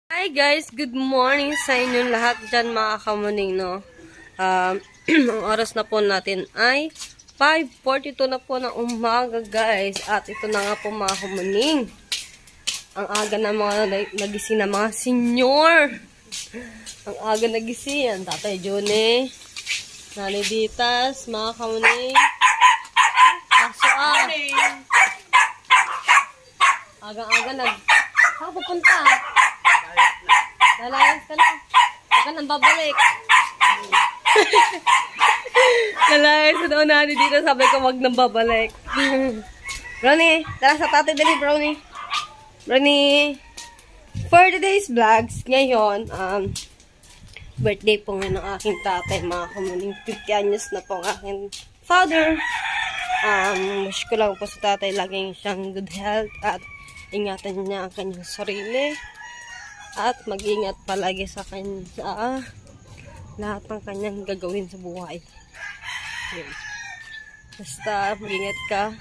Hi guys, good morning sa inyong lahat dyan mga kamuning, no? Ang oras na po natin ay 5:42 na po ng umaga guys. At ito na nga po mga kamuning. Ang aga na mga nagising na mga senyor. Ang aga nagising. Tatay Jone, Nanay Ditas, mga kamuning. Aso Aga-aga Saan pupunta? Lalayas ka na. Huwag ka nang babalik. Lalayas na daw natin dito. Sabi ko wag nang babalik. Brownie, tara sa tatay dali, Brownie. Brownie. For today's vlogs, ngayon, birthday po ngayon ng aking tatay. Mga kumuling 50 anyos na po ang aking father. Wish ko lang po sa tatay laging siyang good health at ingatan niya ang kanyang sarili. At mag-ingat palagi sa lahat ng kanyang gagawin sa buhay. Yun. Basta mag-ingat ka.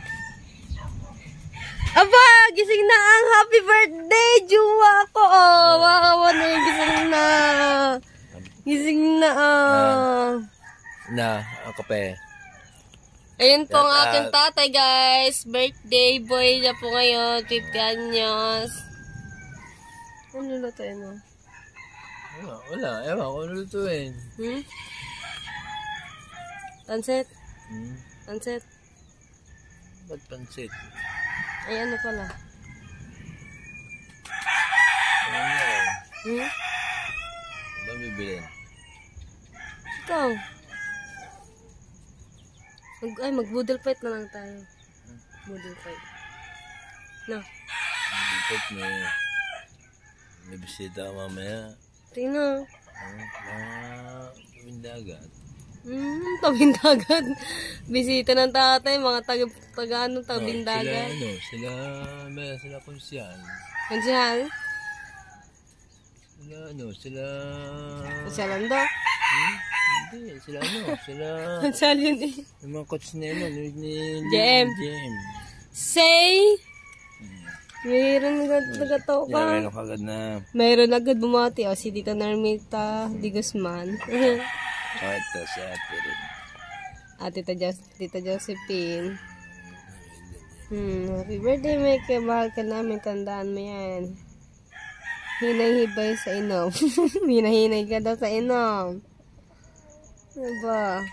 Aba! Gising na ang happy birthday! Juwa ko! Oh, wakawa na yung gising na. Gising na ang kape. Ayun po ang aking tatay guys. Birthday boy niya po ngayon. 50 anyos. Ano lutuin mo? Wala. Ewan ko ano lutuin. Pansit? Pansit? Ba't pansit? Ay ano pala? Ano ba bibilin? Ikaw? Mag-boodle fight na lang tayo. Boodle fight. No? Boodle fight may bisita mamaya. Tingnan. Tabindagat. Tabindagat. Bisita ng tatay, mga tabindagat. Sila konsyal. Konsyal? Konsyalando? Hindi, sila konsyal yun eh. Yung mga coach na yun, ni JM. Say! Mayroon nagataw ka. Mayroon agad na. Mayroon agad bumati. O, si Tita Narmita Di Guzman. Ito si ate rin. At Tita Josephine. Happy birthday, Mike. Mahal ka namin. Tandaan mo yan. Hinay-hibay sa inom. Hinahinay ka daw sa inom. Diba?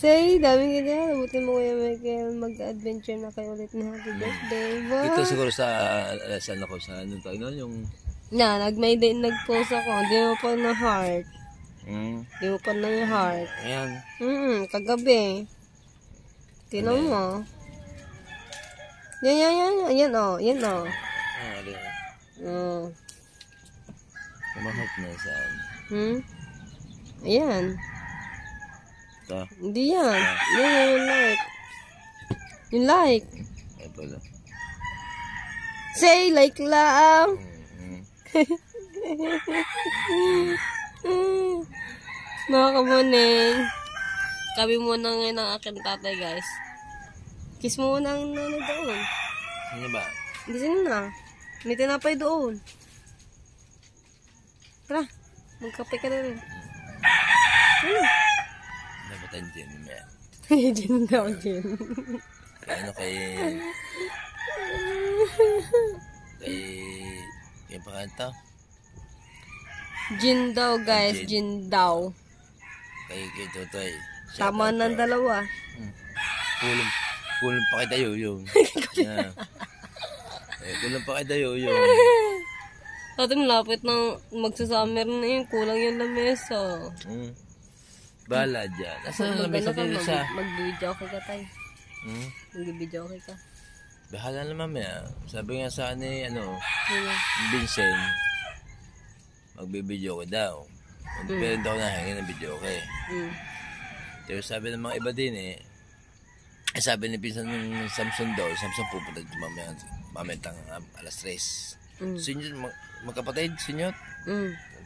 Say, dami ka dyan. Nabutin mo Kuya Michael. Mag-adventure na kayo ulit na happy birthday. Wow. Ito siguro sa anong tawag nun? Yung... nag-post ako. Di mo pa na heart. Di mo pa na yung heart. Ayan. Kagabi. Tinan mo. Yan. Yan o. Kumahot na saan? Ayan. Ito? Hindi yan. Yung like. Yung like. Ito lang. Say, like lang. Mga kamuning. Kabi muna ngayon ang aking tatay, guys. Kiss mo muna ang nanay doon. Sino ba? Gising na. May tinapay doon. Tara, magkape ka na rin. Dapat ang gin niya. Gin daw, gin. Ano kay pakanta? Gin daw, guys. Gin daw. Kay Totoy. Tama ng dalawa. Kulang pa kita yung. Kulang pa kita yung. Dati malapit ng magsasummer na yun. Kulang yung lamesa. Bahala dyan. Nasaan ang lamesa dito sa... Mag-video okay ka tayo. Mag-video okay ka. Bahala na mamaya. Sabi nga sa Vincent, magbibideo ko daw. Pero daw nahingin ng video ko eh. Pero sabi ng mga iba din sabi ni pinsan ng Samson daw, Samson pupunta dito mamaya alas 3. Sinyo, magkapatid, sinyo?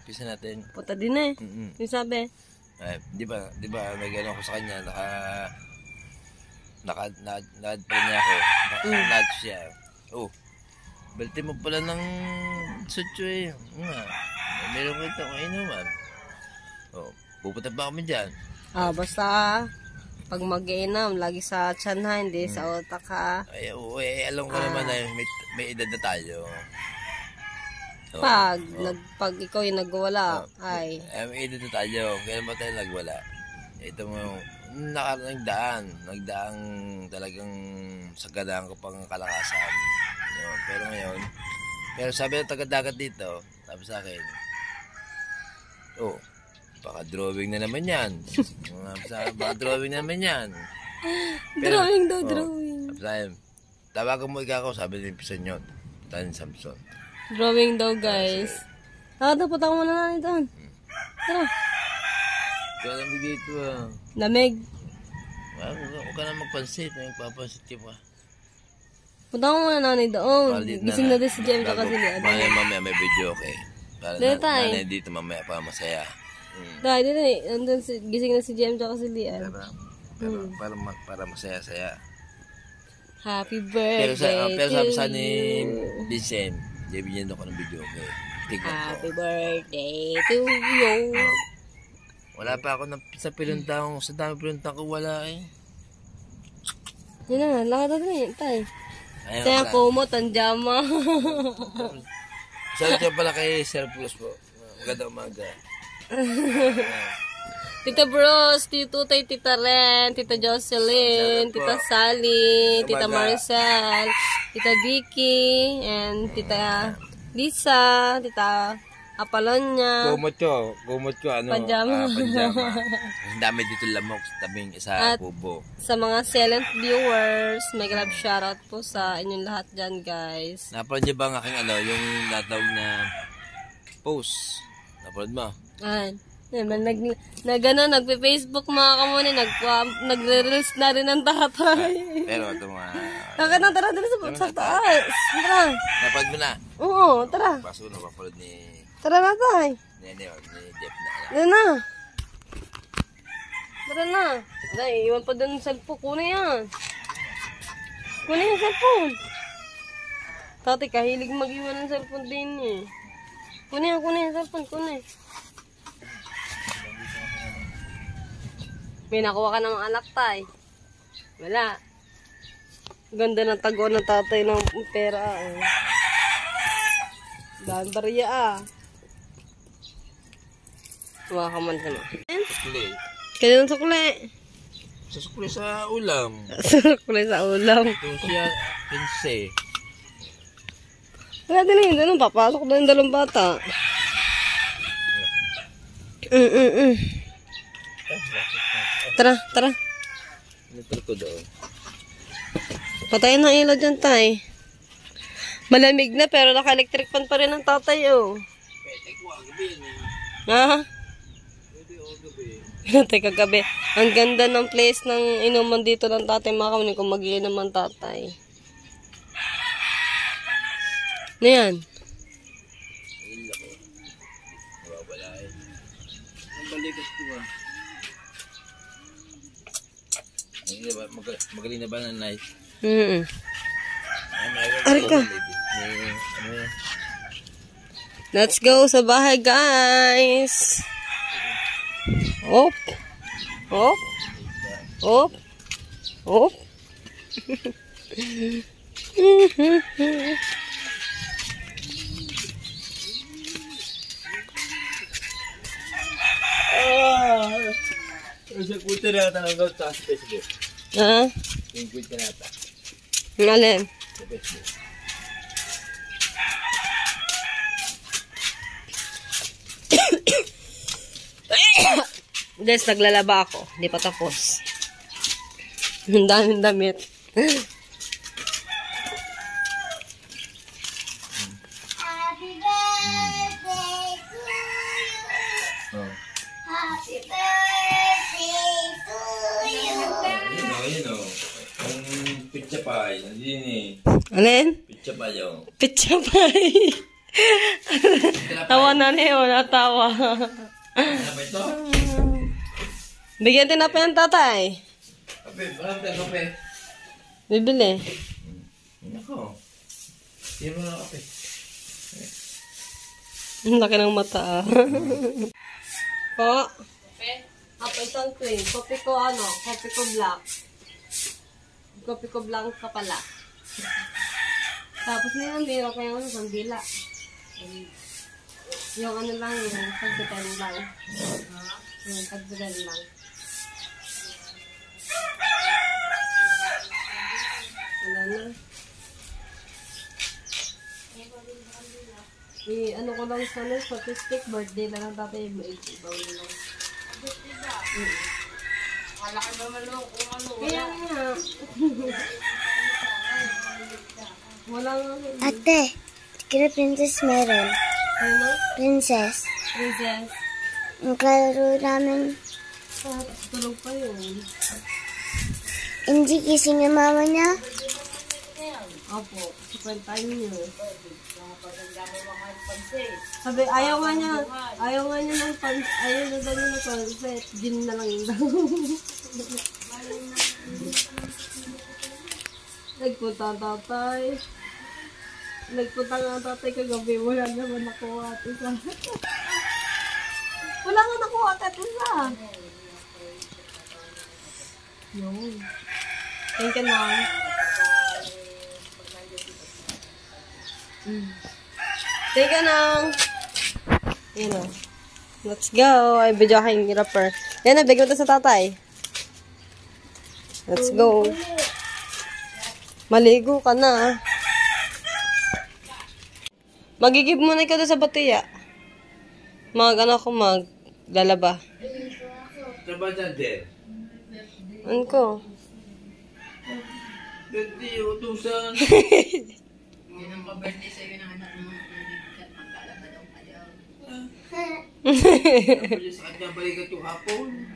Pisa natin. Punta din eh. Yung sabi? Di ba nag-ano ako sa kanya, naka-add pa niya ako, naka-add siya. Balti mo pala ng sutyo eh. Nga. Meron ko ito kainuman. Oh, pupunta ba kami dyan? Basta pag mag-inom, lagi sa tiyan ha, hindi sa utak ha. Ay, alam ko naman na may edad na tayo. Oh, Pag ikaw yung nagwala, ay. May edad na tayo. Kaya ba tayo nagwala? Ito mo, nagdaang talagang sagadaan ko pang kalakasan. Yun. Pero ngayon, sabi ng taga-dagat dito, sabi sa akin, baka drawing na naman yan. Baka drawing na naman yan. Pero, drawing. Sabi sa akin, tawagan mo ikaw, sabi ni Pisonyot, Tan Samson. Drawing daw, guys. Dapat ako muna natin doon. Tara. Ikaw lang dito Lamig. Huwag ka na magpansit. Magpapansit ka pa. Punta ko muna nanay doon. Gising na din si Jem kasi ni Adam. Mamaya may video, okay? Para nanay dito mamaya pa masaya. Dahil dito eh. Gising na si Jem tsaka si Lian. Para masaya-saya. Happy birthday pero sabi sa ni Vincent, bigyan ako ng video, okay? Happy birthday to you. Wala pa ako sa piluntang, sa dami piluntang ko wala eh. Yun na, lakad na yun, tay. Kaya kumot, ang jama. Sabi siya pala kay Sir Plus po. Maganda umaga. Tita Bruce, Tito Tay, Tita Ren, Tita Jocelyn, Tita Sally, Tita Maricel, Tita Vicky, and Tita Lisa, Tita Apolonia. Gumot ko, Pajama. Ang dami dito lamok sa tabing isa kubo. Sa mga silent viewers, may love shoutout po sa inyong lahat dyan, guys. Napanood niyo ba ang aking yung natawag na post? Napanood mo? Nagpe-Facebook mga kamuni, nagre-reels na rin ang tatay. Pero ito mga... Tara sa taas. Tara. Napanood mo na? Oo, tara. Paso na papanood ni... Tara na tay. Ni Jeff na. Tara na. Tara na. Ay, iwan pa doon sa cellphone. Kunin yan. Kunin yung cellphone. Tatay, kahilig mag-iwan ng cellphone din eh. Kunin yung cellphone. Kunin. May nakuha ka ng alak tay. Wala. Ganda ng tago ng tatay ng pera. Daan bariya Tuwa ka man sa mga. Sukli. Kaya ng sukli. Sa sukli sa ulam. Sukli sa ulam. Ito siya, 15. Wala din yun. Doon, papasok na yung dalawang bata. Tara. Nipil ko daw. Patayin ng ilaw dyan, tay. Malamig na, pero naka-electric fan pa rin ang tatay, oh. Pwede ko, gabi yan eh. Ha? Pwede ko, gabi. Pinatay kagabi. Ang ganda ng place ng inuman dito ng tatay, mga kamuni, kung mag-iinom ang tatay. Ano yan? Hila ko. Nawawala eh. Ang balikas ko ah. Magaling na ba ng night? Arika. Let's go sa bahay, guys. Op. Sa kuta na tanong sa Facebook. Ha? Yung kuta na ata. Alin? Sa Facebook. Des, naglalaba ako. Hindi pa tapos. Ang daming damit. Happy birthday to you. Happy birthday to you. Ayun o. Ang pizza pie. Nandiyan eh. Alin? Pizza pie o. Pizza pie. Tawa na niyo, natawa. Ano ba ito? Bigyan din na pa yung tatay. Kape. Marami tayong kape. Bibili. Nako. Tiro na kape. Ang laki ng mata, ah. Po. Apple sun cream. Kopi ko, kopi ko black. Kopi ko black ka pala. Tapos na yun, meron kayo sandila. Yung lang, yung tagdagan lang. Yung tagdagan lang. Wala na. Ko lang sana, statistic, birthday lang ang tatay, ibaw na lang. Wala ka naman lang kung ano. Kaya nga. Walang... Ate, kaya princess meron. Ano? Princess. Princess. Ang kalaro namin. Tulog pa yun. Hindi kising ng mama niya. Opo, sukwentahin niyo. Sabi, ayaw nga niya ng pansit. Ayaw na daw niya ng pansit. Gin na lang daw. Nagpunta ang tatay. Nagpunta nga ang tatay kagabi. Wala naman nakuha at isa. Wala nga nakuha at isa. Yun. Thank you, Mom. Thank you, Nang. Yun o. Let's go. Ay, video aking rapper. Yan na, bigyan mo ito sa tatay. Let's go. Maligo ka na. Magigib muna ikaw doon sa batiya. Maglalaba. Diba dyan, Del? Ano ko? Hindi, utusan. Yun ang pa-birthday sa'yo ng anak mo. Magkalaba daw kayo. Pwede sa kanya balikat yung hapon.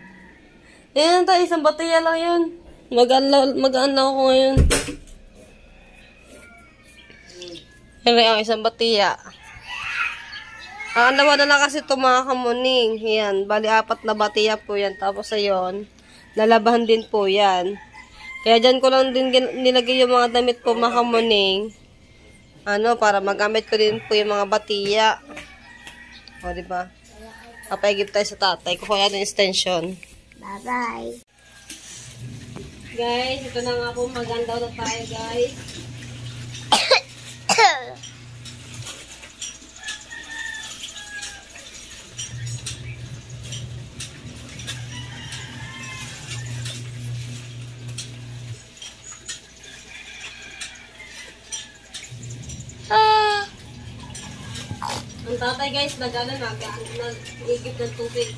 Yan tayo, isang batiya lang yun. Mag-aan lang ako ngayon. Yan rin ang isang batiya. Ang dalawa na lang kasi ito mga kamuning. Yan, bali 4 na batiya po yan. Tapos ayon, lalabahan din po yan. Kaya dyan ko lang din nilagay yung mga damit po mga kamuning. Para magamit ko din po yung mga batiya. O, diba? Papaigip tayo sa tatay. Kukuha natin yung extension. Bye-bye. Guys, ito na nga po. Maganda na tayo, guys. Ang tatay, guys, nag-igip ng tubig.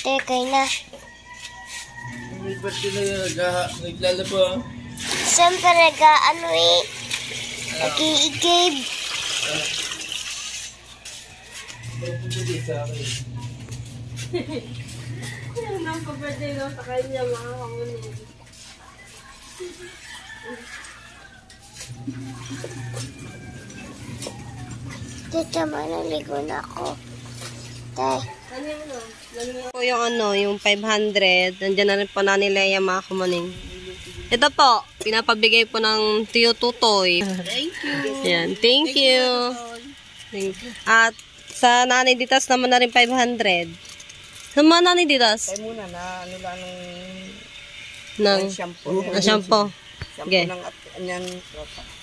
Teka na. Ba't sila naglalaba? Siyempre nag-iigib. Nang pa-birthday daw sa kanya, mga kamunin. Tita, manaligo na ako. Tay. Ano yun, yung 500. Nandiyan na rin po na ni Leia, mga kamuning. Ito po, pinapabigay po ng Tiyo Tutoy. Thank you. Yan, thank you. At sa Nanay Ditas naman na rin 500. Sa mga Nanay Ditas? Tayo muna na lang Ng shampoo. shampoo. Okay. Ng anyan.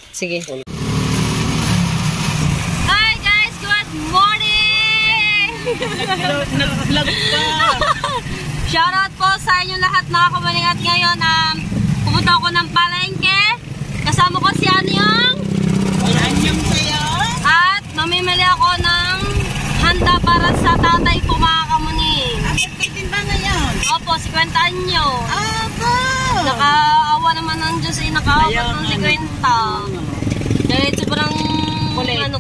Sige. Hi guys! Good morning! Nag-vlog pa. Shoutout po sa inyo lahat mga kamaling at ngayon pumunta ako ng palengke. Kasama ko si Anyong. Anyong sa'yo. At mamimili ako ng handa para sa tatay ko mga kamuning. Bakit kaitin ba ngayon? Opo, 50 anyo. Aba! Nakaawa naman ng Diyos nakaawa ng 50. Dahil sobrang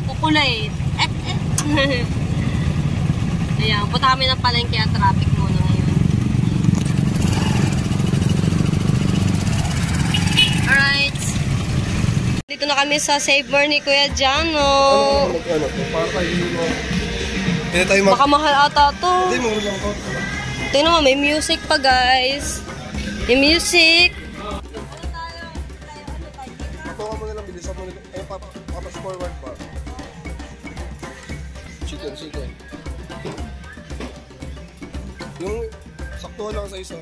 kukulit. Ayan, punta kami ng palengke at traffic muna ngayon. Alright. Dito na kami sa Save More ni Kuya Jano. Para tayo hindi mo. Hindi tayo Baka mahal ata to. Hindi mo lang ko. Tingnan mo, may music pa, guys. May music. Ito mo nilang bilisan mo nila. Ay, papas forward pa. Chicken. Yung sakto lang sa isa.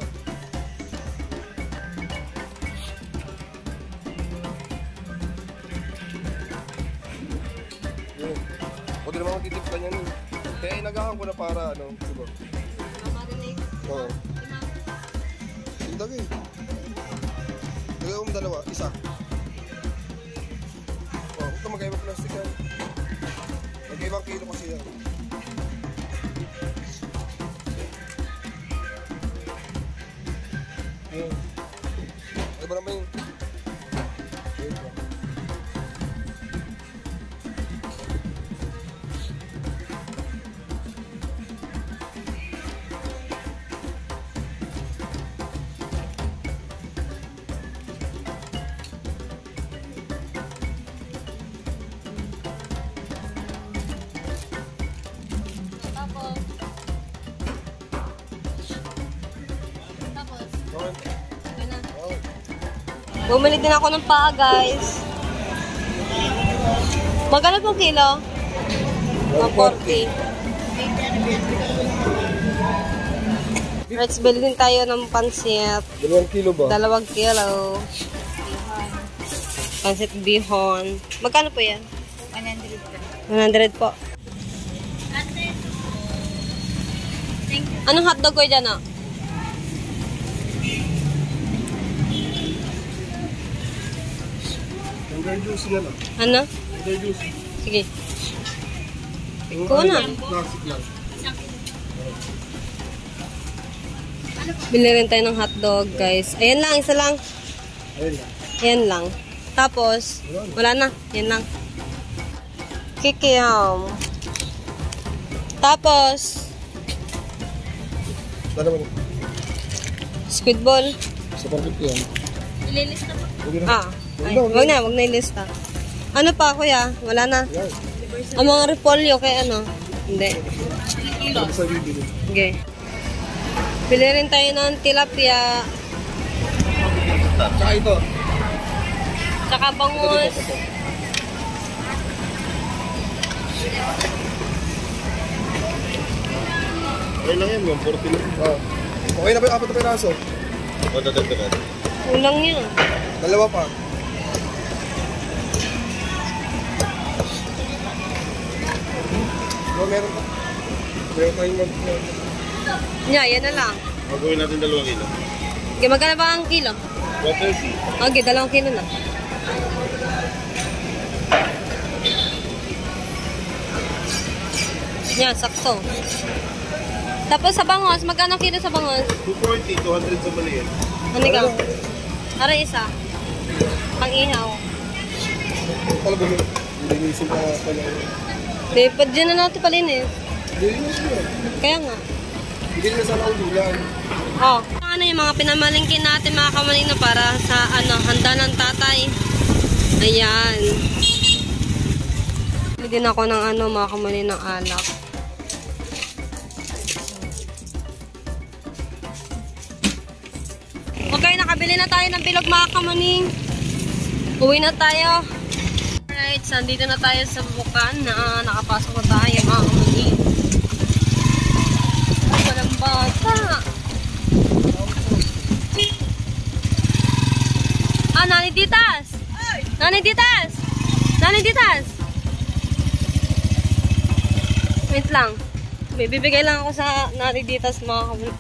Yun. Huwag din naman magtitip ka niyan. Kaya inagahan ko na para ano, diba? Oo. Sige dagay. Dagay mo dalawa, isa. Oh, huwag ka magkaibang plastic yan. Magkaibang kilo kasi yan. Yun. Ano ba naman yun? Yun ba? Bumili din ako ng paa, guys. Magkano po kilo? 140. Let's bili din tayo ng pansit. 2 kilo ba? 2 kilo. Pansit bihon. Magkano po yan? 100 po. Anong hotdog ko dyan, ah? Under juice na lang. Ano? Under juice. Sige. Ikaw na. Classic lang. Bili rin tayo ng hotdog, guys. Ayan lang, isa lang. Ayun lang. Ayan lang. Tapos, wala na. Yan lang. Kikiyam. Tapos, Dalawa na. squid ball. Sa parkit yan. Ililista po. Huwag na. Ah. Ay, wag na ilista. Ano pa, kuya? Wala na. Yan. Ang mga repolyo kay ano? Hindi. Ano sa bibili? Okay. Bili rin tayo ng tilapia. Tsaka ito. Tsaka bangus. Okay lang yan, 140 lang. Oh. Okay na ba yung 4 na piraso? O, dadagdagan. Ulang yan. Dalawa pa. Oh, meron pa. Meron tayong Yeah, yan na lang. Magawin natin 2 kilo. Okay, magkano ba ang kilo? 130. Okay, 2 kilo na. Yan, sakto. Tapos sa bangos, magkano kilo sa bangos? 240, 200 sa maliit. Ano ka? Aray isa. Pang-ihaw. Pala ba yun? Linisin pa pala. Lipad dyan na natin palinis. Linisin mo. Kaya nga. Hindi na sana ang ulan. Oh. Ano yung mga pinamalingkin natin mga kamalino para sa handa ng tatay. Ayan. Bili din ako ng mga kamalino ng alak. Okay, nakabili na tayo ng bilog mga kamaning. Uwi na tayo. Alright, so dito na tayo sa bukan na nakapasok na tayo mga kamaning. Ay, walang bata. Nani Ditas! Nani Ditas! Nani Ditas! Wait lang. May bibigay lang ako sa Nani Ditas mga kamaning.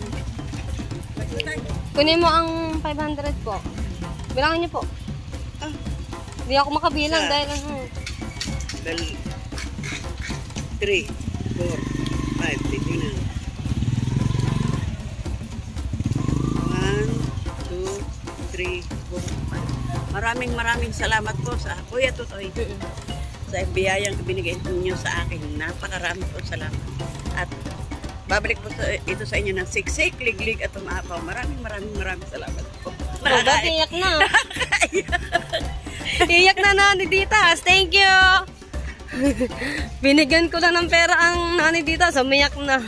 Kunin mo ang 500 po. Bilangin niyo po. Hindi ako makabilang dahil 3, 4, 5, tignan na. 1, 2, 3, 4, 5. Maraming salamat po sa Kuya Tutoy. Sa biyayang binigay niyo sa akin. Napakarami po salamat. At babalik po ito sa inyo ng siksik, liglig at umapaw. Maraming salamat po. iyak na. Iyak na Nani Ditas. Thank you. Binigyan ko lang ng pera ang Nani Ditas. Umiyak na.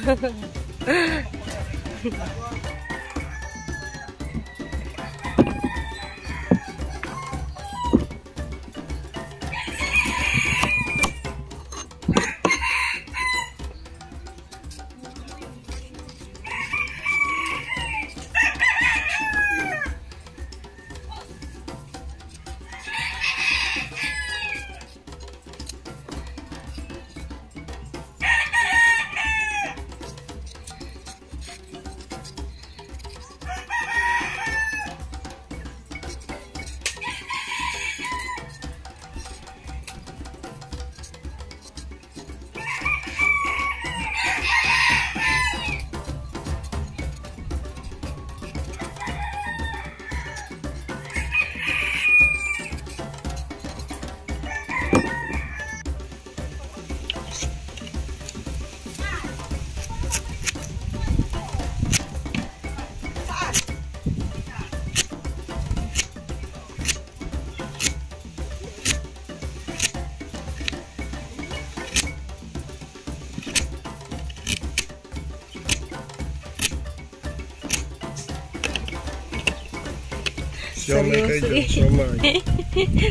Siomay kayo dyan, siomay.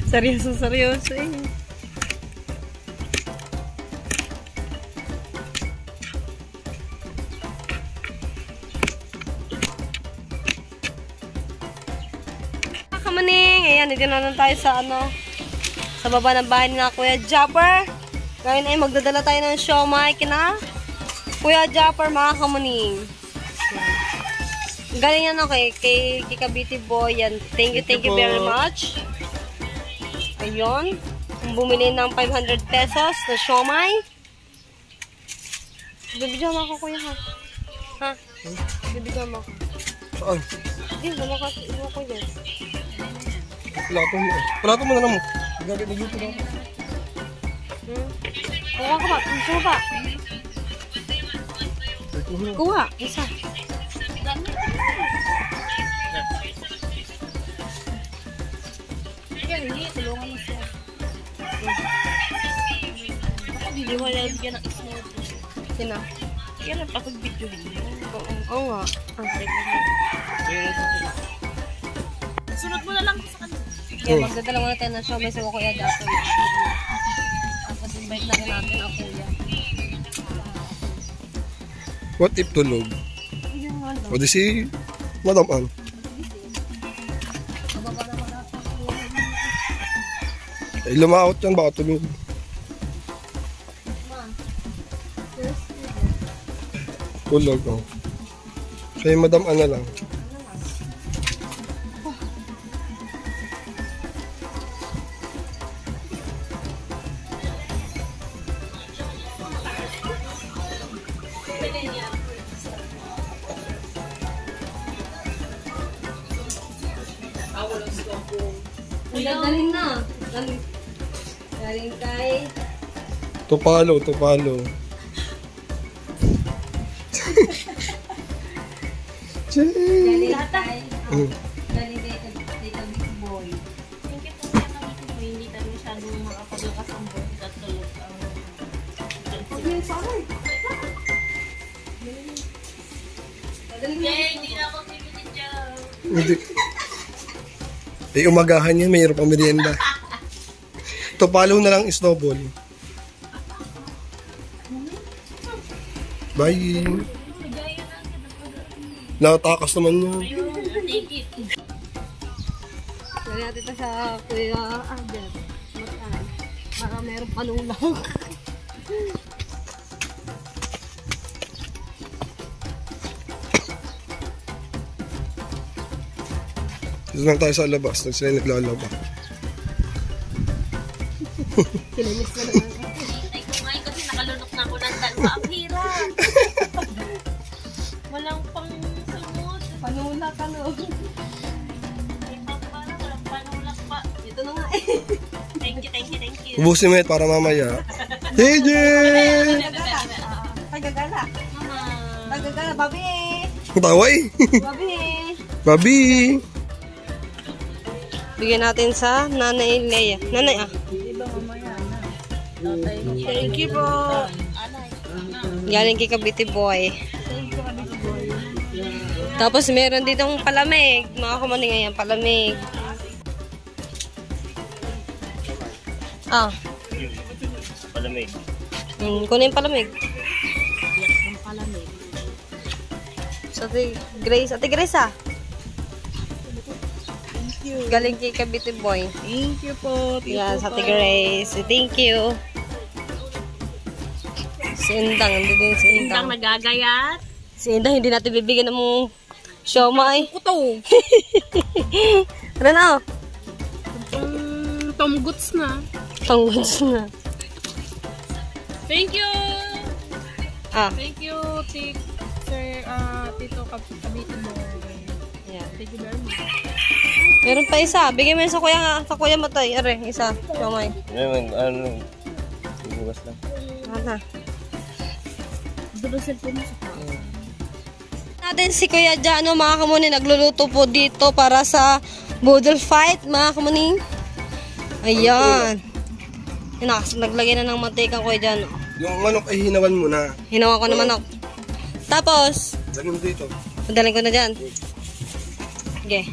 Seryoso eh. Kamaning, ayan, dito na lang tayo sa sa baba ng bahay ni na Kuya Japper. Ngayon ay magdadala tayo ng siomay kina Kuya Japper, mga kamaning. Galing yan kay Kabiti Boy. Yan. Thank you very much. Ayun. Bumili ng 500 pesos na siomay. Bibigyan mo ako, kuya, ha? Ha? Bibigyan mo ako. Saan? Hindi, wala ka. Iwan ko yan. Plato mo. Plato mo na lang mo. Gagawin na YouTube ako. Kuha ka ba? Kuha ba? Kuha. Isa. Hindi, tulungan mo siya. Ako, hindi mo lang bigyan ng isnote. Sino? Yan ang pag-videohin mo. Oo nga. Sunod mo na lang sa kanila. Kaya magdadala muna tayo ng siomay sa Kuya Japper. Tapos invite na rin natin ang kuya. What if tulog? O di si Madam Ann. Ay, lumaot yan, baka tulog. Tulog, oh. Kaya Madam Ann na lang. Galing na. Galing kay... Tupalo. Galing kay... Galing kay Kabiti Boy. Thank you po sa kami po. Hindi tayo masyadong makapaglakas ang board at tulog ang... Hindi na ako bibili dyan. Hindi. Eh, umagahan yan, mayroon pang merienda. Tupalo na lang snowball. Bye. Nakatakas naman yan. Take it. Lagyan natin ito sa Kuya Albert. Mataan. Para meron panulang. Dito lang tayo sa labas. Nag sila naglalaba. Kilinis na naman. Ay, kumain kasi nakalunok na ako ng dalawa. Ang hirap. Walang pang sumot. Panulak ka, no? Ay, para walang panulak pa. Ito na nga eh. Thank you. Ubusin mo yan para mamaya. TJ! Tagagala. Mama. Tagagala, babi. Tawa eh. Babi. Babi! Bigyan natin sa Nanay Leia. Nanay, Thank you po. Galing kay Kabiti Boy. Tapos meron ditong palamig. Mga kamaning ngayon, palamig. Ah. Palamig. Kunin yung palamig. Sa Ate Grace ah. Galing kay Cavite Boy. Thank you po. Yan, sa Ate Grace. Thank you. Si Indang, hindi din si Indang. Nagagayat. Si Indang, hindi natin bibigyan ng mong siomay. Kuto. Ano na? Tomguts na. Tangguts na. Thank you! Ah, Thank you, Tito Cavite mo. yan. Thank you very much. Meron pa isa. Bigyan mo yun sa kuya mo tayo. Are, isa. Siomay. Ano? Bukas lang. Ano? Double cellphone mo sa Natin si Kuya Jano, mga kamuni, nagluluto po dito para sa Boodle Fight, mga kamuni. Ayan. Naglagay na ng mantika, Kuya Jano. Yung manok ay hinawan mo na. Hinawa ko naman ako. Tapos, Lagyan mo dito. madaling ko na dyan. Okay.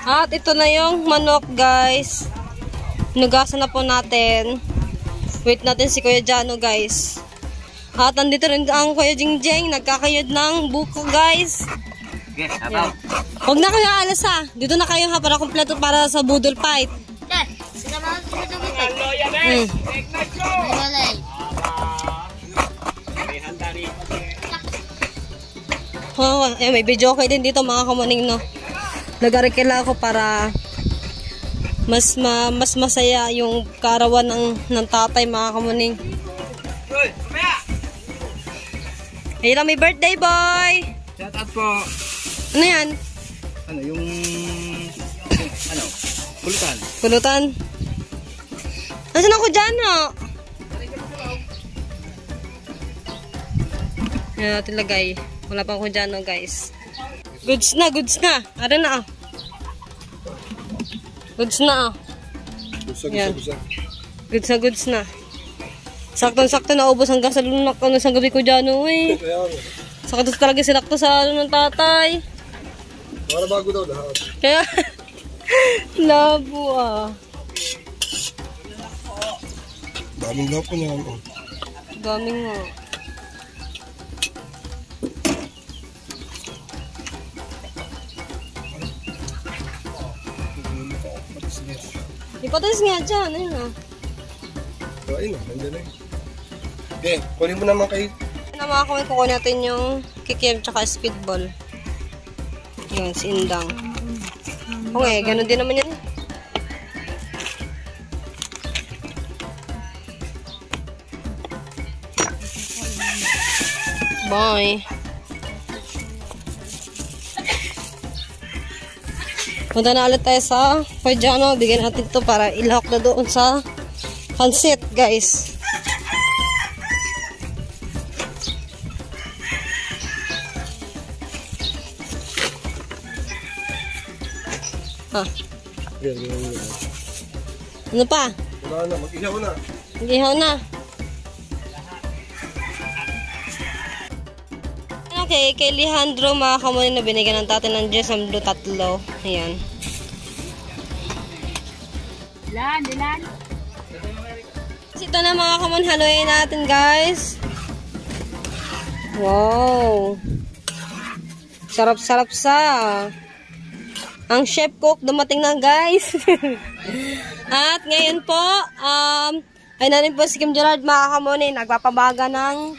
At ito na yung manok, guys. Nugasan na po natin. Wait natin si Kuya Jano, guys. At nandito rin ang Kuya Jingjeng. Nagkakayod ng buko, guys. Okay, Yan. Huwag na kayo alas ha. Dito na kayo ha para kumpleto para sa Boodle Fight. Oh, may video okay din dito mga kamaning no. Nag-arekila ako para mas masaya yung karawan ng tatay mga kamaning. Ay lang, may birthday boy! Shout out po. Ano yan? Ano, yung... Ano? Pulutan. Pulutan? Nasaan ako dyan ha? Yan natin lagay. Wala pang kudyano guys. Goods na, goods na. Ano na ah. Goods na ah. Yan. Goods na, goods na. Sakto-sakto na ubos hanggang sa lunak ano sa gabi ko dyan eh. Sakto talaga sinakto sa ano ng tatay. Para bago daw lahat. Kaya, labo ah. Daming lako niya. Daming nga. Ipatis nga dyan, ayun ah. Ayun na, nandiyan na. Okay, kunin mo naman kay... Na mga kamay, kukunin natin yung kikim tsaka speedball. Yun, si Indang. Okay, ganun din naman yan. Bye. Punta na ulit tayo sa Pajano. Bigyan natin ito para ilahok na doon sa pansit, guys. Ah. Ano pa? Wala na, mag-ihaw na. Mag-ihaw na. Okay, kay Alejandro mga kamunin na binigyan ng tatay ng Diyos ang blue tatlo. Ayan. Dilan. Ito na mga kamunin, haluin natin guys. Wow. Sarap-sarap sa. Ang chef cook dumating na guys. At ngayon po, ay na rin po si Kim Gerard mga kamunin, nagpapabaga ng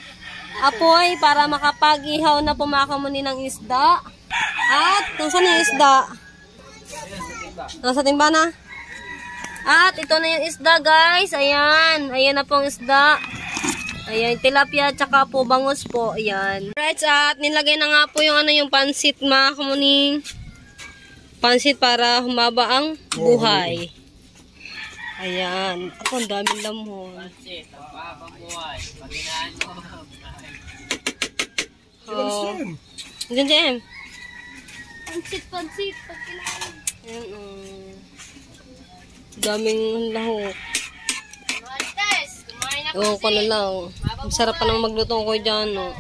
apoy para makapag-ihaw na po mga kamunin ng isda. At, nasaan yung isda? Nasa timba na? At, ito na yung isda guys. Ayan. Ayan na pong isda. Ayan, tilapia tsaka po bangus po. Ayan. Right, at nilagay na nga po yung yung pansit mga kamuning. Pansit para humaba ang buhay. Ayan. Ako, ang daming lamon. Pansit, humaba ang buhay. Paginaan mo. Oh. Diyan, Jem. Pansit, pagkilaan. Ayan, daming lahok. Ewan ko na lang. Ang sarap pa nang magluto ko dyan, no.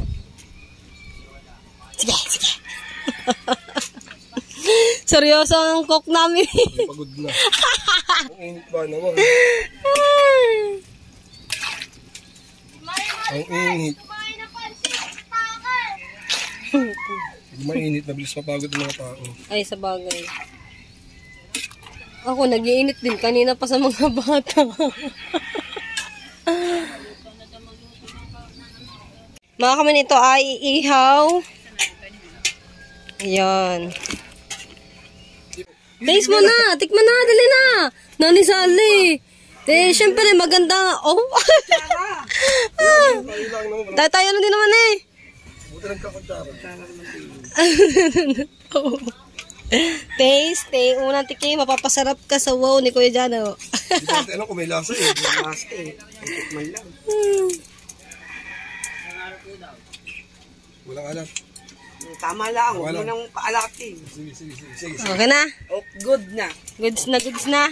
Seryoso ang cook namin. Pagod na. Ang init ba naman? Ang init. Pag mainit, mabilis mapagod ang mga tao. Ay, sa bagay. Ako, nag-iinit din kanina pa sa mga bata. Mga kami nito ay iihaw. Ayan. Taste mo na! Tikman na! Dali na! Nani Sally! Eh, syempre, maganda. Oh! Tayo na din naman eh. Buti nagkakutsara. Oh. Taste, unang tikim, mapapasarap ka sa wow ni Kuya Jano. Hindi ko natin alam kung may lasa eh. May lasa eh. Tikman lang. Walang alat. Tama lang, huwag mo nang paalakin. Sige. Okay na? Oh, good na. Goods na, goods na.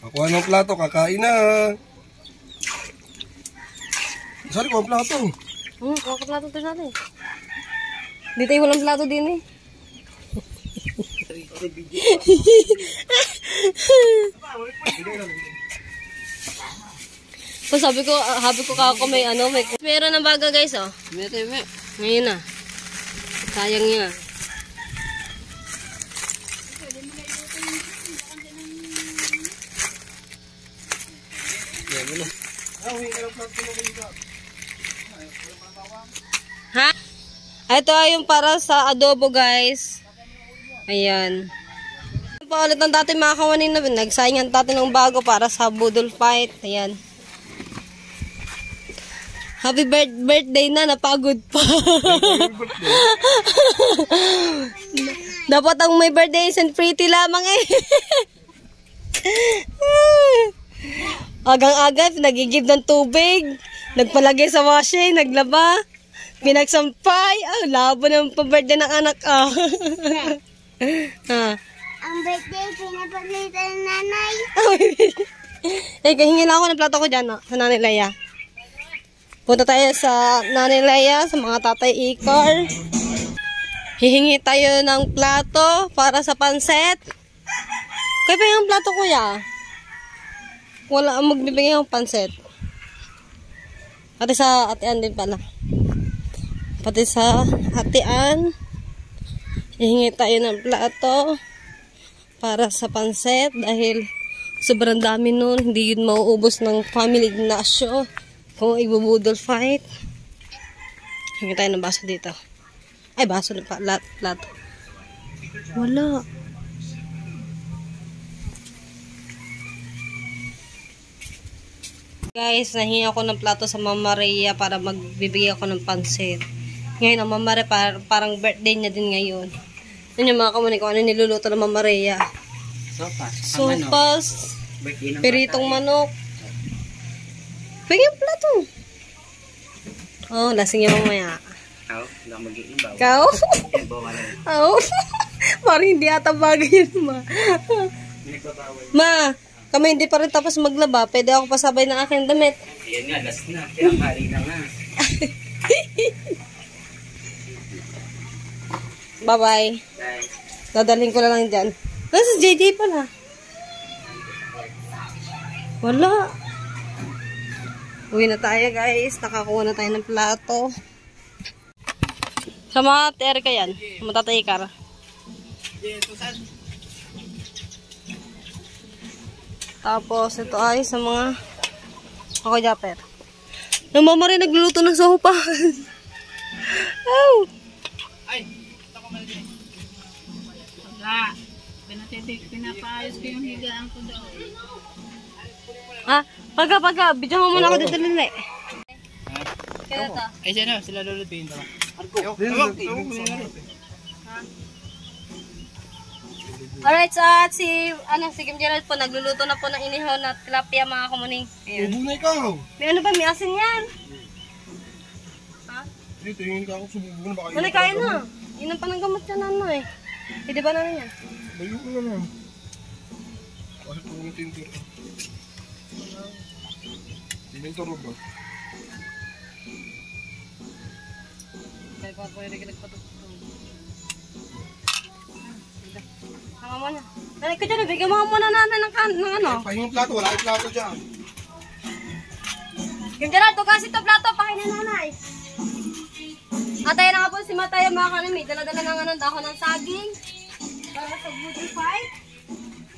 Pakuha ng plato, kakain na. Sorry, kuha ang plato. Kuha ka plato tayo natin. Di tayo walang plato din eh. So, sabi ko kako may meron ng baga guys oh. Ngayon na. Sayang niya. Ha? Ito ay yung para sa adobo guys. Ayan. Paulit ng dati mga kawanin na nagsaingan dati ng bago para sa budol fight. Ayan. Happy birthday na, napagod pa. Dapat ang may birthday isn't pretty lamang eh. Agang-aga, nagigib ng tubig. Nagpalagay sa washing, naglaba. Pinagsampay. Labo ng pa-birthday ng anak. Ang birthday, pinapalitan ng nanay. Hingi lang ako ng plato ko dyan, sa Nanay Leia. Punta tayo sa Nanay Leia, sa mga tatay Ikar. Hihingi tayo ng plato para sa panset. Kaya pa yung plato kuya. Wala ang magbibigay ng panset. Pati sa atian din pala. Pati sa atian. Hihingi tayo ng plato para sa panset dahil sobrang dami nun. Hindi yun mauubos ng family Ignacio. Kung ibubudol fight. Hingi tayo ng baso dito. Ay, baso na pa. Plato. Wala. Guys, nahingi ako ng plato sa Mama Rhea para magbibigay ako ng pansit. Ngayon, ang Mama Rhea parang birthday niya din ngayon. Yun yung mga kamunin ko. Ano niluluto ng Mama Rhea? Sopas. Piritong manok. Pwede yung plato. Oh, lasing niya mamaya. Ikaw? Oh, parang hindi ata bagay yun, ma. Ma, kami hindi pa rin tapos maglaba. Pwede ako pasabay ng aking damit. Yan nga, last na. Pinakari na nga. Bye-bye. Dadalhin ko na lang dyan. Nasa JJ pala. Wala. Uwi na tayo guys. Nakakuha na tayo ng plato. Sa mga TR ka yan. Sa mga tatay Ikar. Tapos ito ay sa mga ako Japper. Yung mama rin nagluluto ng sopa. Oh. Ay, ito ko mali. Wala. Pinapaayos ko yung higaan ko daw. Ah, pagka, bidyan mo muna ako dito nila eh. Kaya ito. Ay, siya na, sila lulutuin to. Alright, so si Kim Gerald po, nagluluto na po ng inihaw na tilapia mga kamuning. Ayan. Ubo na ikaw. May ano ba, may asin yan? Ha? Dito, hingin ka ako sa bubo na baka Dali, kain na. Inom pa ng gamot yan ano eh. Pwede ba namin yan? Bayo ko na lang. Kasi po yung tintor. Tintor ba? Kaya pa pwede ka nagpatutulog. Tama mo na. Dali ka dyan, bigyan mo muna natin ng ano. Pahinging plato, wala yung plato dyan. Yung Gerardo, kasi ito plato, pakain na nanay. Atay na nga po si Mataya mga kanami. Dala-dala ng anong dahon ng saging. Para sa beauty fight.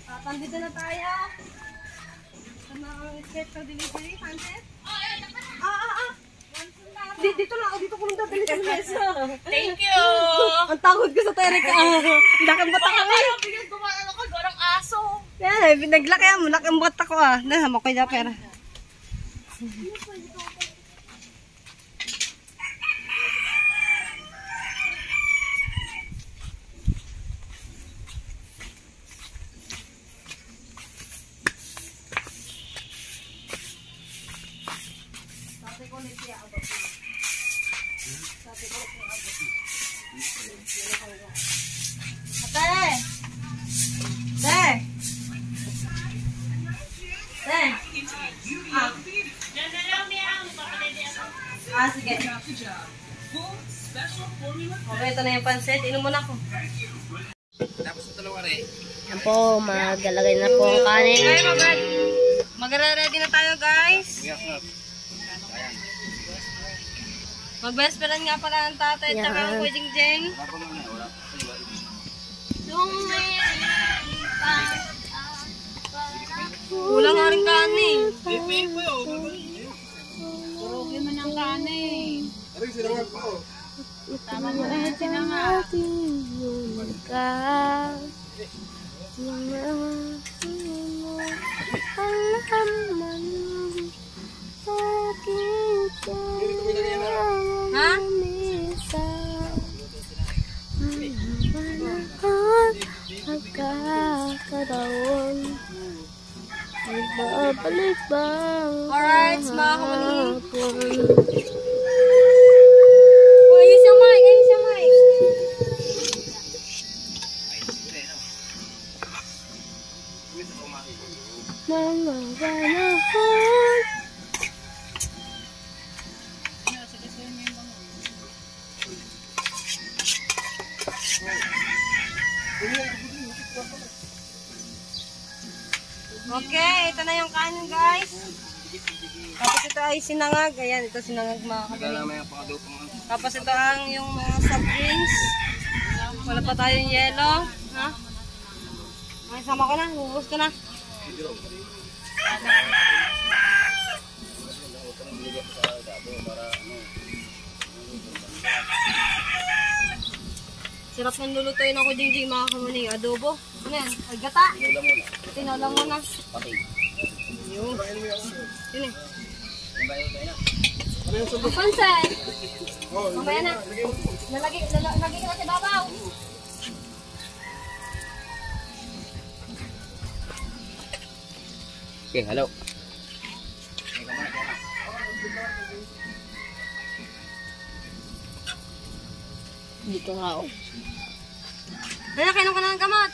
At andito na tayo. Sa mga special delivery, Francis. Dito lang, dito ko lang dadali sa mesa. Thank you! Ang takot ko sa Terek. Lakang bata kami. Bigyan dumaan ako, garang aso. Yan, naglakay mo. Lakang bata ko ah. Nahama ko yung pera. Ate! Sige. Okay, ito na yung pansit. Inom muna ako. Yan po, magalagay na po ang kanin. Okay, mag-ready na tayo, guys. Mag-best-friend nga pala ng tatay at saka ang Kuya Jingjing. Kulang nga rin kanin. Turugin mo ng kanin. Ano yung sinangag pa oh? Tama mo na yung sinangag. Ha? Pagkakataon nagbabalik bang Alright, mga kumuli. Ayos yung mic, ayos yung mic. mga panahon. Okay, ito na yung kanin, guys. Tapos ito ay sinangag. Ayan, ito sinangag mga kapatid. Tapos ito ang yung mga soft drinks. Wala pa tayong yelo. Ha? Ay, sama ko na. Bubus ko na. Sarap ng lulutuin ako, Jingjing, mga kamuning. Adobo. Ano yan? Ay, gata. Tinolang mo na. Yun. Yun eh. Pansay. Mamaya na. Nalagi ka na sa babaw. Okay, hello. Dito nga ako. Dala, kainom ka na ng gamot.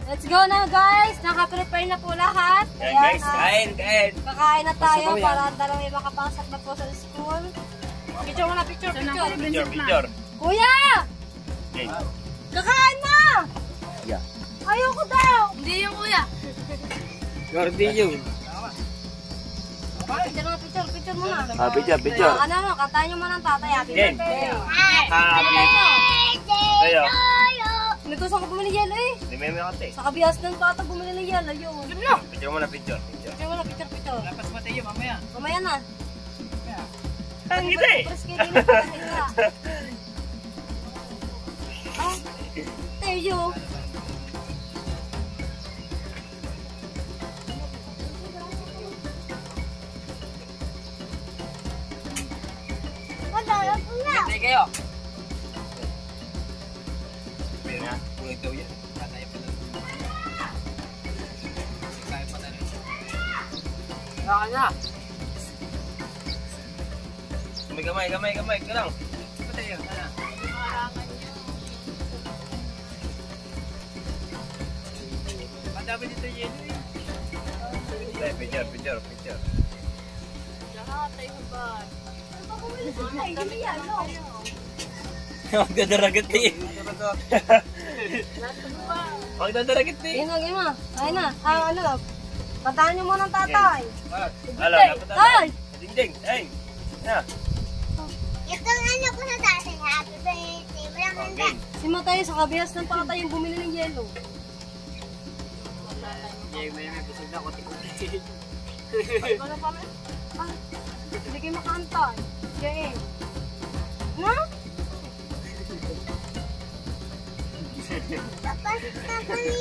Let's go na, guys. Naka-prepare na po lahat. Ayan Ayan, guys, kain. kakain na tayo para ang dalawang may makapasok na po sa school. Picture mo na, picture. Picture. Kuya! Okay. Kakain na! Yeah. Ayoko daw! Hindi yung kuya. Gordy yun. Picture mo na. Picture. Ano mo, kantahin nyo mo ng tatay. Happy Then, birthday. Tayo. Inutusan ko bumili yelo eh. Hindi may kate. Sa kabias ng bata bumili ng yelo. Yun. Picture mo na, picture. Picture mo na, picture. Lapas mo tayo mamaya. Mamaya na. Ang gita eh. Preske din na pahinga. Ah, tayo. Hindi kayo. Pwede na. Kulit daw yan. Tataya pa lang. Kaya pa tayo. Kaya. Gamay. Ka lang. Patay yun. Madami dito yun. Picture. Magdadaragat eh. Magdadaragat eh. Game mo. Ayun na. Ano? Kantahan niyo muna ng tatay. Tay! Ding. Ay. Na. Ito ang ano ko sa tatay. Happy birthday. Walang handa. Si Matay sa kabihas ng tatay yung bumili ng yelo. May busog na ko. Hindi kayo makanta. Game. No? Tapos na kami.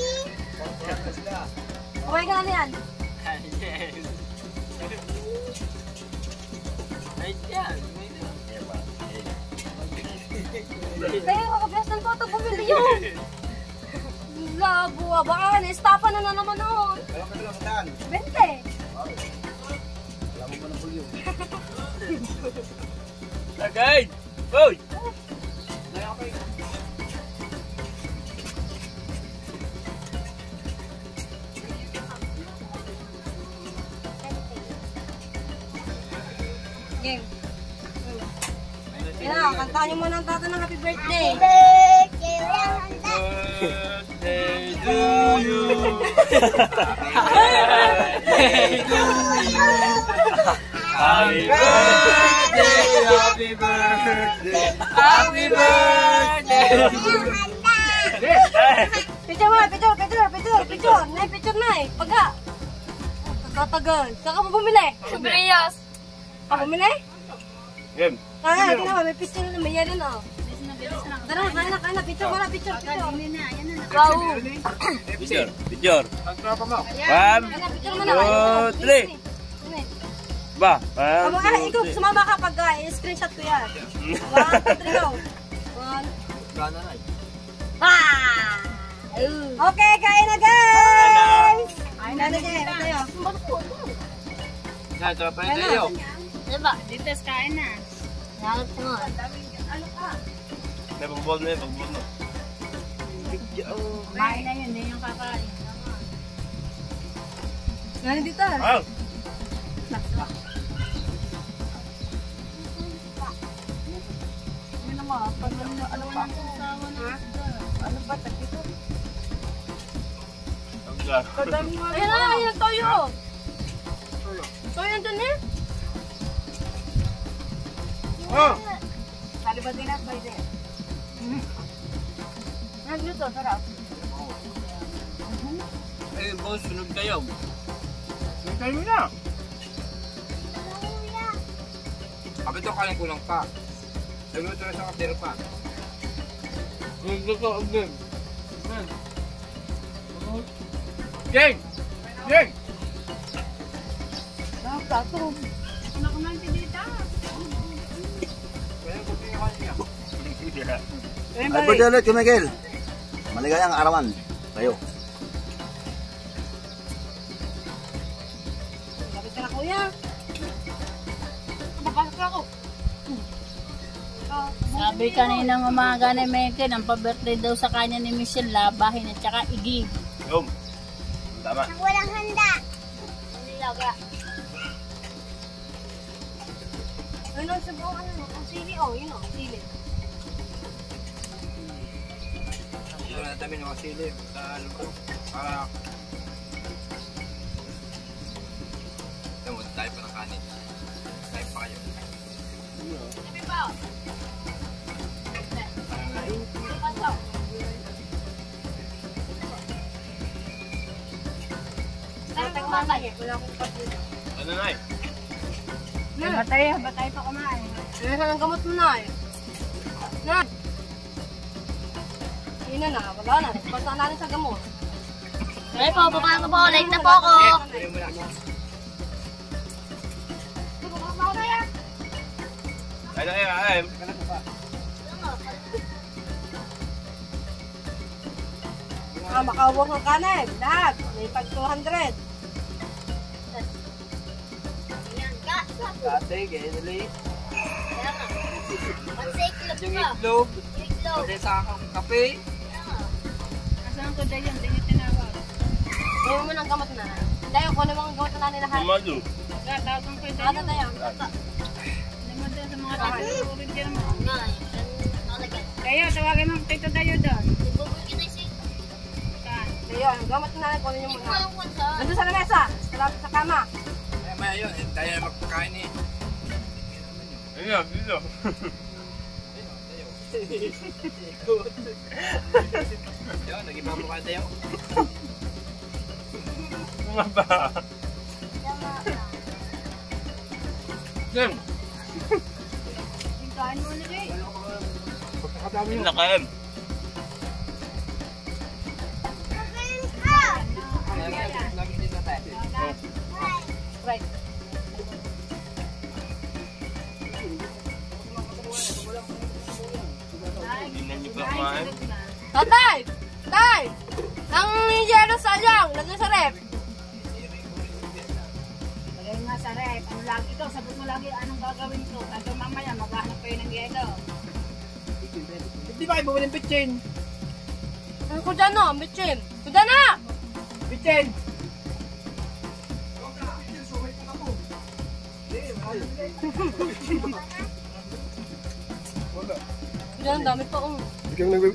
Okay ka na yan. Kaya kakabihas ng tatay bumili yun. Labo baka na-estapan na naman noon. 20. Tagay! Boy! Game. Yan na, kantahan niyo muna ang tatay ng happy birthday. Birthday. Walang handa. Birthday to you! Happy birthday! Happy birthday! Picture mo, picture. Nay, picture na eh. Pagka. Tatagal. Saka mo bumili. Sobriyas. Bumili? Game. Tingnan mo, may picture na, may yelo na. Bilis na. Tara, kaya na. Picture mo na, picture. Wow. Picture. Ang mo. One, Kaya na, picture mo na. 2, 3. Ba? Ikaw, sumama ka pag screenshot ko yan. 1, 2, 3, go. 1. Okay, kain na guys! Kain na guys. Tayo. Ito pa rin tayo. Diba? Dito kain na. Lahat mo. May pagbol na. Kain na yun. Hindi yung kakain. Ngayon dito. Ah! Ayan na, toyo. Toyo nandun eh. Kalibatin at by there. Nagluto, sarap. Eh, boss, sunod kayo. Sunod kayo na. Kapit ito kanin kulang pa. Nagluto na sa kapdero pa. Nagluto again. Gang! Plato. Nakumanti dito. Happy birthday ulit, Miguel. Maligayang arawan kayo. Kapit ka na kuya. Papasok ako. Sabi kaninang umaga ni Megan, ang pa-birthday daw sa kanya ni Michelle, labahin at saka igib. Yum. Tama. Ang walang handa. Nilaga. Ano sa buong ano? Ang sili, yun ang sili. Ito na natin yung kasili. Sa ano ko. Para... Ito mo, tayo pa ng kanin. Tayo pa kayo. Sabi pa. Wala akong kapila. Ano na eh? Batay pa kumain. Ano ng gamot mo na eh? Na! Yun na, wala na. Basta natin sa gamot. Ay po, bukaan ko po. Late na po ako. Ay. Makawak ng kanin. Lahat. May tag 200. Ate, kaya dali. Kaya nga. Kasi iklog Yung ka. itlog. Iklog. Pati sa akong kape. Asan ko dahil yun? Hindi tinawag. Gawin mo ng gamot na. Tayo, kung ano mga gamot na natin lahat. Tawagan ko yung Ano dahil. tayo? Naman doon sa mga taga-urid dyan mo. Nga, nakalagyan. Kaya tawagin mo Tito Dayo doon. Ibubul kita si... Saan? Tayo, ang gamot na natin, kung ano yung Hindi ko muna. alam kung saan. Nandun sa lamesa, sa lapit sa kama. Maya yun, tayo na magpakain eh. Ayun, dito. Yun, nag-iba mo ka tayo. Mga ba? Jem. Tingkain mo na rin. Yung nakaim. Lagi din na tayo. Right. Tingnan niyo pa kumain. Tatay! Tay! Nang yelo sayang, lagyan sa rep. Lagay nga sa rep. Ano lagi ito? Sagot mo lagi anong gagawin ko. Tapos mamaya maghanap kayo ng yelo. Hindi ba kayo bumili ng pitchin? Ano ko dyan no? Bitchin! Kuda na! Pitchin! Kuda, ang dami pa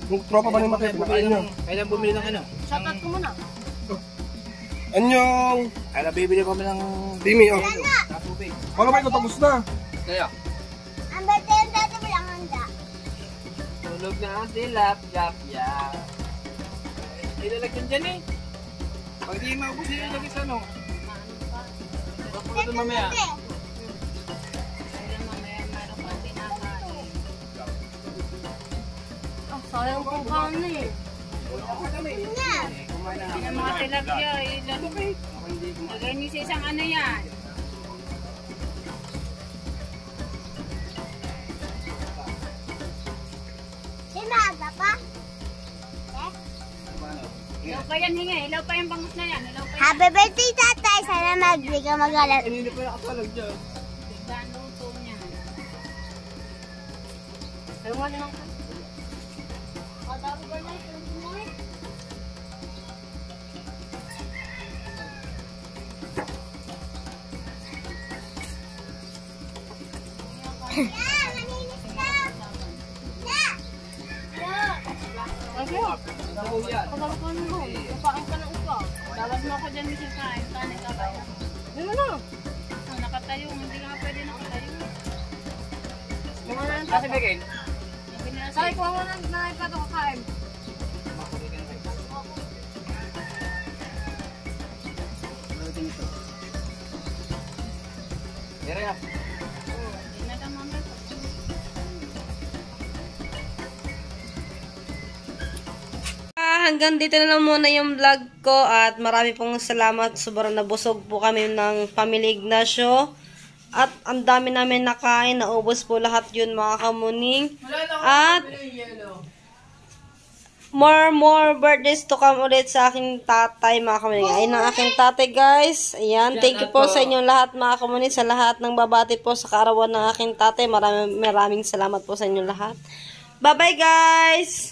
Kung tropa ba ni Mateo, pinakain nyo. Kailan bumili ng ano? Shoutout ko muna. Anyong! Kailan bibili kami ng Timi, oh. tubig. Paano ba ito tapos na? Kaya, Ang bete yung dati mo lang handa. tulog na ang silap, yap, yap. Ilalagyan dyan eh. Pag di maubos, ilalagyan sa ano. Baka ito mamaya. Kaya mamaya meron pang tinakain. Oh, sayang kong kanin eh. Yung mga tilapia, lagay niyo sa isang ano yan. Sinaga pa? Ilaw pa yan, hinga. Ilaw pa yung bangus na yan. Ilaw pa yan. Happy birthday, tatay. Sana mag-di ka magalat. Kanina pa nakasalag dyan. Saan luto niya? Ayaw nga naman ka. Kasi, pagkala ko ano mo, kapain ka ng isa. Tawag mo ako dyan, Michelle, kain. Kain ka ba? Yun na. Oh, nakatayo. Hindi ka nga pwede nakatayo. Kasi Miguel, Yung binasa. Sabi ko, wala na ipato kakain. Yara ya. Hindi na lang mamaya. Hanggang dito na lang muna yung vlog ko at marami pong salamat. Sobrang nabusog po kami ng Family Ignacio. At ang dami namin nakain. Naubos po lahat yun mga kamuning. At more birthdays to come ulit sa aking tatay mga kamuning. Ayun ang aking tatay guys. Ayan. Thank you po sa inyong lahat mga kamuning. Sa lahat ng babati po sa kaarawan ng aking tatay. Maraming salamat po sa inyong lahat. Bye bye guys!